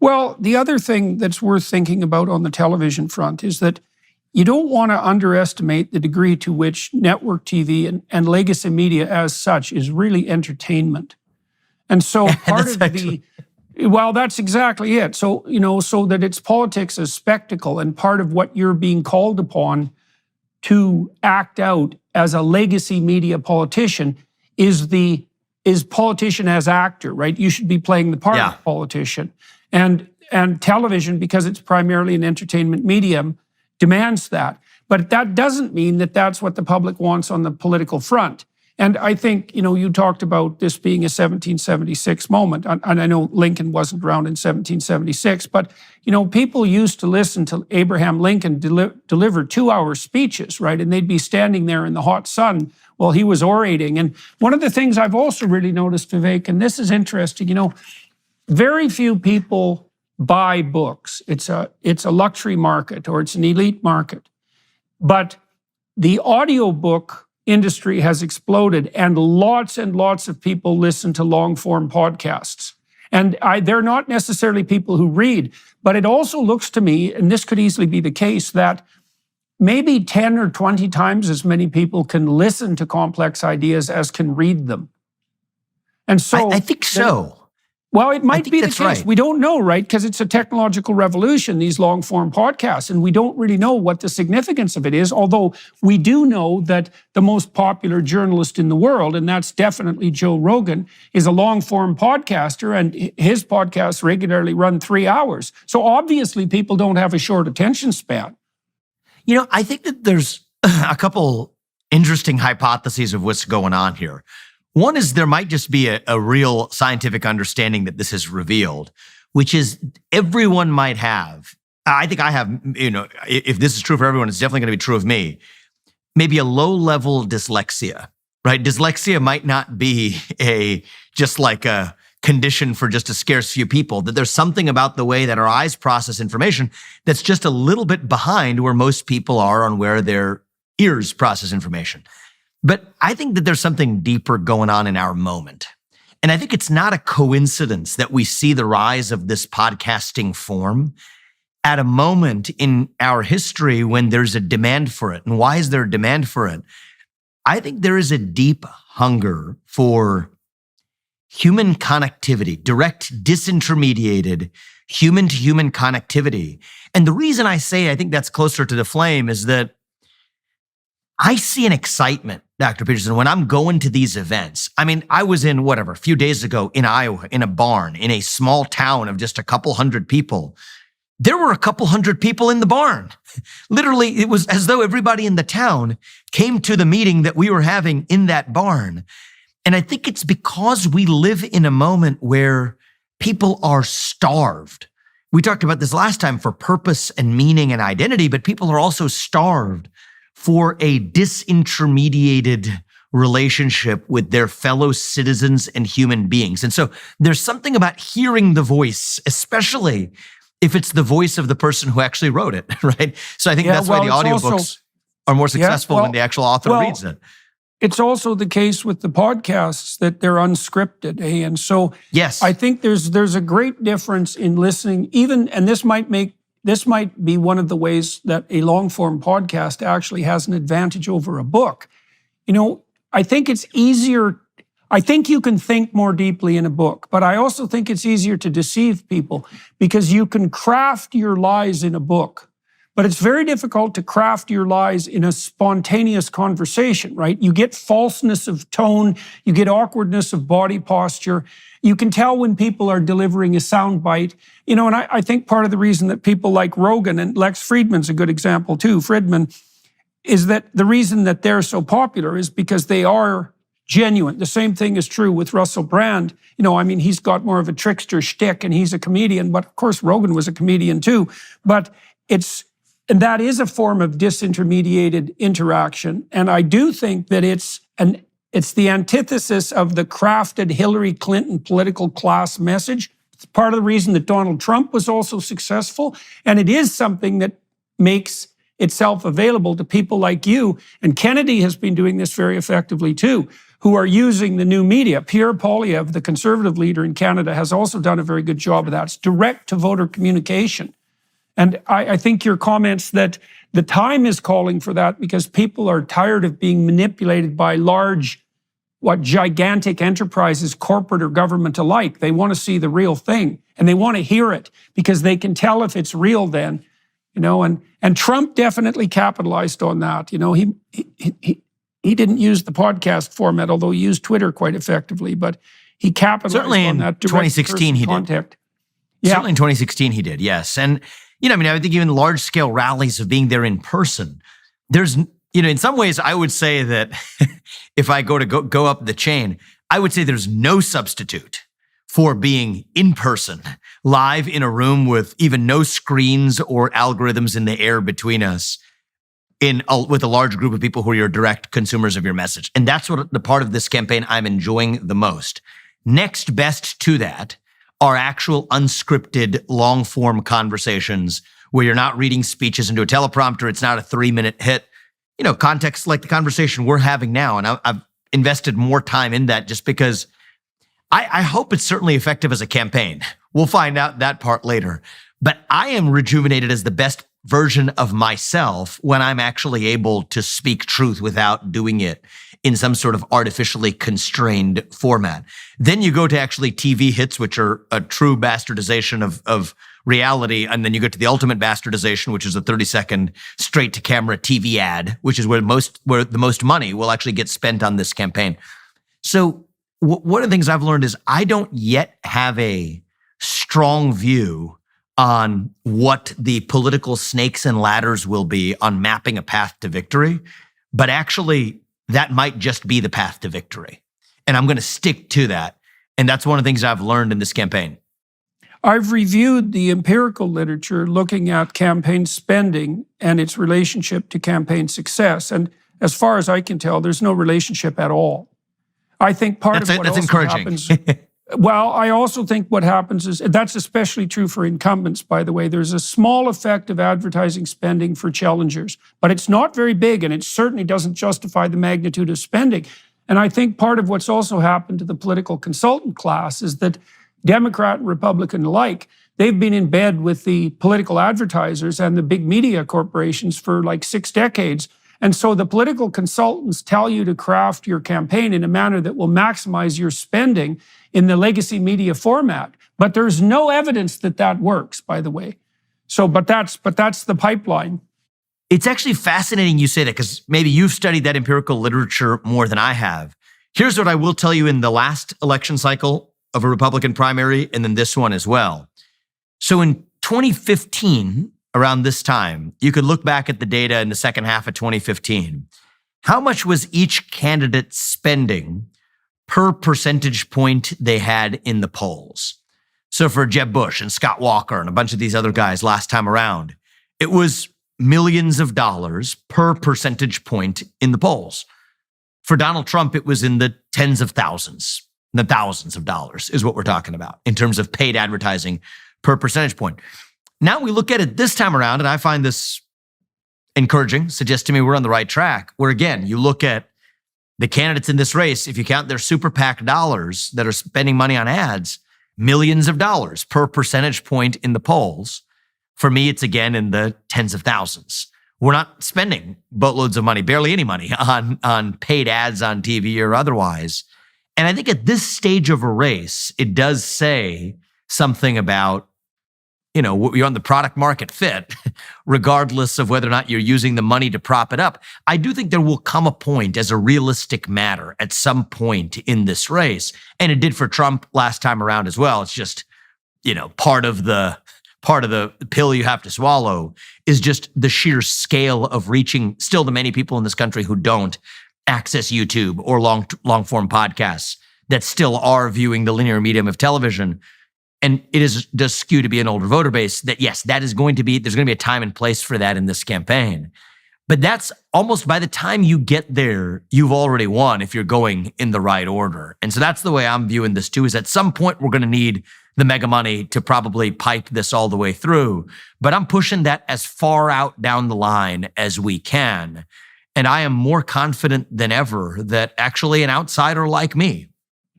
Well, the other thing that's worth thinking about on the television front is that you don't want to underestimate the degree to which network TV and legacy media as such is really entertainment. And so part of well, that's exactly it. So, so that it's politics as spectacle, and part of what you're being called upon to act out as a legacy media politician is politician as actor, right? You should be playing the part of politician. And television, because it's primarily an entertainment medium, demands that. But that doesn't mean that that's what the public wants on the political front. And I think, you talked about this being a 1776 moment. And I know Lincoln wasn't around in 1776, but, people used to listen to Abraham Lincoln deliver 2-hour speeches, right? And they'd be standing there in the hot sun while he was orating. And one of the things I've also really noticed, Vivek, and this is interesting, very few people buy books. It's a luxury market, or it's an elite market. But the audiobook industry has exploded, and lots of people listen to long-form podcasts. And they're not necessarily people who read, but it also looks to me, and this could easily be the case, that maybe 10 or 20 times as many people can listen to complex ideas as can read them. And so I think so. Well, it might be the case. Right. We don't know, right? Because it's a technological revolution, these long-form podcasts, and we don't really know what the significance of it is, although we do know that the most popular journalist in the world, and that's definitely Joe Rogan, is a long-form podcaster, and his podcasts regularly run 3 hours. So obviously people don't have a short attention span. I think that there's a couple interesting hypotheses of what's going on here. One is there might just be a real scientific understanding that this has revealed, which is everyone might have. I think I have, if this is true for everyone, it's definitely going to be true of me. Maybe a low-level dyslexia, right? Dyslexia might not be just like a condition for just a scarce few people, that there's something about the way that our eyes process information that's just a little bit behind where most people are on where their ears process information. But I think that there's something deeper going on in our moment. And I think it's not a coincidence that we see the rise of this podcasting form at a moment in our history when there's a demand for it. And why is there a demand for it? I think there is a deep hunger for human connectivity, direct, disintermediated, human-to-human connectivity. And the reason I say I think that's closer to the flame is that I see an excitement, Dr. Peterson, when I'm going to these events. I mean, I was in a few days ago in Iowa, in a barn, in a small town of just a couple hundred people. There were a couple hundred people in the barn. Literally, it was as though everybody in the town came to the meeting that we were having in that barn. And I think it's because we live in a moment where people are starved. We talked about this last time for purpose and meaning and identity, but people are also starved for a disintermediated relationship with their fellow citizens and human beings. And so there's something about hearing the voice, especially if it's the voice of the person who actually wrote it, right? So I think that's why the audiobooks are more successful when the actual author reads it. It's also the case with the podcasts that they're unscripted, eh? And so yes, I think there's a great difference in listening, and this might be one of the ways that a long-form podcast actually has an advantage over a book. I think it's easier. I think you can think more deeply in a book, but I also think it's easier to deceive people because you can craft your lies in a book, but it's very difficult to craft your lies in a spontaneous conversation, right? You get falseness of tone, you get awkwardness of body posture. You can tell when people are delivering a soundbite, and I think part of the reason that people like Rogan, and Lex Friedman's a good example too, Friedman, is that the reason that they're so popular is because they are genuine. The same thing is true with Russell Brand. He's got more of a trickster shtick and he's a comedian, but of course Rogan was a comedian too. But that is a form of disintermediated interaction. And I do think that it's the antithesis of the crafted Hillary Clinton political class message. It's part of the reason that Donald Trump was also successful. And it is something that makes itself available to people like you. And Kennedy has been doing this very effectively too, who are using the new media. Pierre Poilievre, the conservative leader in Canada, has also done a very good job of that. It's direct to voter communication. And I think your comments that the time is calling for that because people are tired of being manipulated by large, gigantic enterprises, corporate or government alike. They want to see the real thing and they want to hear it because they can tell if it's real then, and Trump definitely capitalized on that. He didn't use the podcast format, although he used Twitter quite effectively, but he capitalized certainly on that. Certainly in 2016 he did. Yeah. Certainly in 2016 he did, yes. And, I think even large scale rallies of being there in person, there's, in some ways I would say that if I go up the chain, I would say there's no substitute for being in person, live in a room with even no screens or algorithms in the air between us, with a large group of people who are your direct consumers of your message. And that's what the part of this campaign I'm enjoying the most. Next best to that are actual unscripted, long-form conversations where you're not reading speeches into a teleprompter. It's not a 3-minute hit. Context like the conversation we're having now. And I've invested more time in that just because I hope it's certainly effective as a campaign. We'll find out that part later. But I am rejuvenated as the best version of myself when I'm actually able to speak truth without doing it in some sort of artificially constrained format. Then you go to actually TV hits, which are a true bastardization of reality. And then you go to the ultimate bastardization, which is a 30-second straight to camera TV ad, which is where the most money will actually get spent on this campaign. So one of the things I've learned is I don't yet have a strong view on what the political snakes and ladders will be on mapping a path to victory. But actually, that might just be the path to victory. And I'm going to stick to that. And that's one of the things I've learned in this campaign. I've reviewed the empirical literature looking at campaign spending and its relationship to campaign success. And as far as I can tell, there's no relationship at all. I think part of what that's also encouraging. happens... Well, I also think what happens is, that's especially true for incumbents, by the way. There's a small effect of advertising spending for challengers, but it's not very big, and it certainly doesn't justify the magnitude of spending. And I think part of what's also happened to the political consultant class is that Democrat and Republican alike, they've been in bed with the political advertisers and the big media corporations for like 6 decades. And so the political consultants tell you to craft your campaign in a manner that will maximize your spending in the legacy media format. But there's no evidence that that works, by the way. So, but that's the pipeline. It's actually fascinating you say that because maybe you've studied that empirical literature more than I have. Here's what I will tell you in the last election cycle of a Republican primary and then this one as well. So in 2015, around this time, you could look back at the data in the second half of 2015. How much was each candidate spending per percentage point they had in the polls? So for Jeb Bush and Scott Walker and a bunch of these other guys last time around, it was millions of dollars per percentage point in the polls. For Donald Trump, it was in the tens of thousands, the thousands of dollars is what we're talking about in terms of paid advertising per percentage point. Now we look at it this time around, and I find this encouraging, suggests to me we're on the right track, where again, you look at the candidates in this race, if you count their super PAC dollars that are spending money on ads, millions of dollars per percentage point in the polls. For me, it's again in the tens of thousands. We're not spending boatloads of money, barely any money on paid ads on TV or otherwise. And I think at this stage of a race, it does say something about, you're on the product market fit, regardless of whether or not you're using the money to prop it up. I do think there will come a point as a realistic matter at some point in this race. And it did for Trump last time around as well. It's just, part of the pill you have to swallow is just the sheer scale of reaching still the many people in this country who don't access YouTube or long form podcasts that still are viewing the linear medium of television. And it does skew to be an older voter base that, yes, there's going to be a time and place for that in this campaign. But that's almost by the time you get there, you've already won if you're going in the right order. And so that's the way I'm viewing this too, is at some point we're going to need the mega money to probably pipe this all the way through. But I'm pushing that as far out down the line as we can. And I am more confident than ever that actually an outsider like me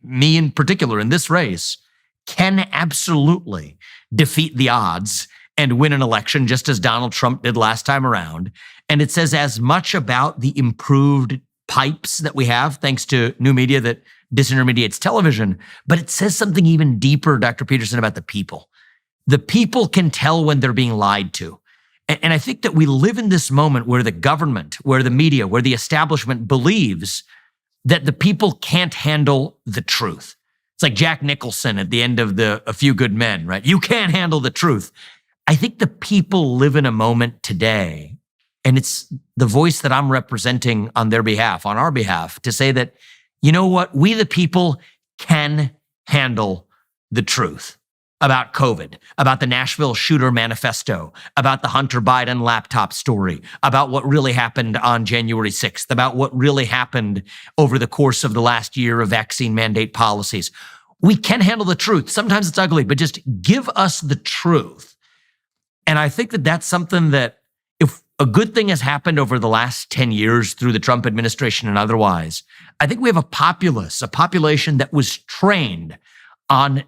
in particular in this race, can absolutely defeat the odds and win an election just as Donald Trump did last time around. And it says as much about the improved pipes that we have, thanks to new media that disintermediates television, but it says something even deeper, Dr. Peterson, about the people. The people can tell when they're being lied to. And I think that we live in this moment where the government, where the media, where the establishment believes that the people can't handle the truth. It's like Jack Nicholson at the end of A Few Good Men, right? You can't handle the truth. I think the people live in a moment today, and it's the voice that I'm representing on their behalf, on our behalf, to say that, you know what? We the people can handle the truth about COVID, about the Nashville shooter manifesto, about the Hunter Biden laptop story, about what really happened on January 6th, about what really happened over the course of the last year of vaccine mandate policies. We can handle the truth. Sometimes it's ugly, but just give us the truth. And I think that that's something that if a good thing has happened over the last 10 years through the Trump administration and otherwise, I think we have a population that was trained on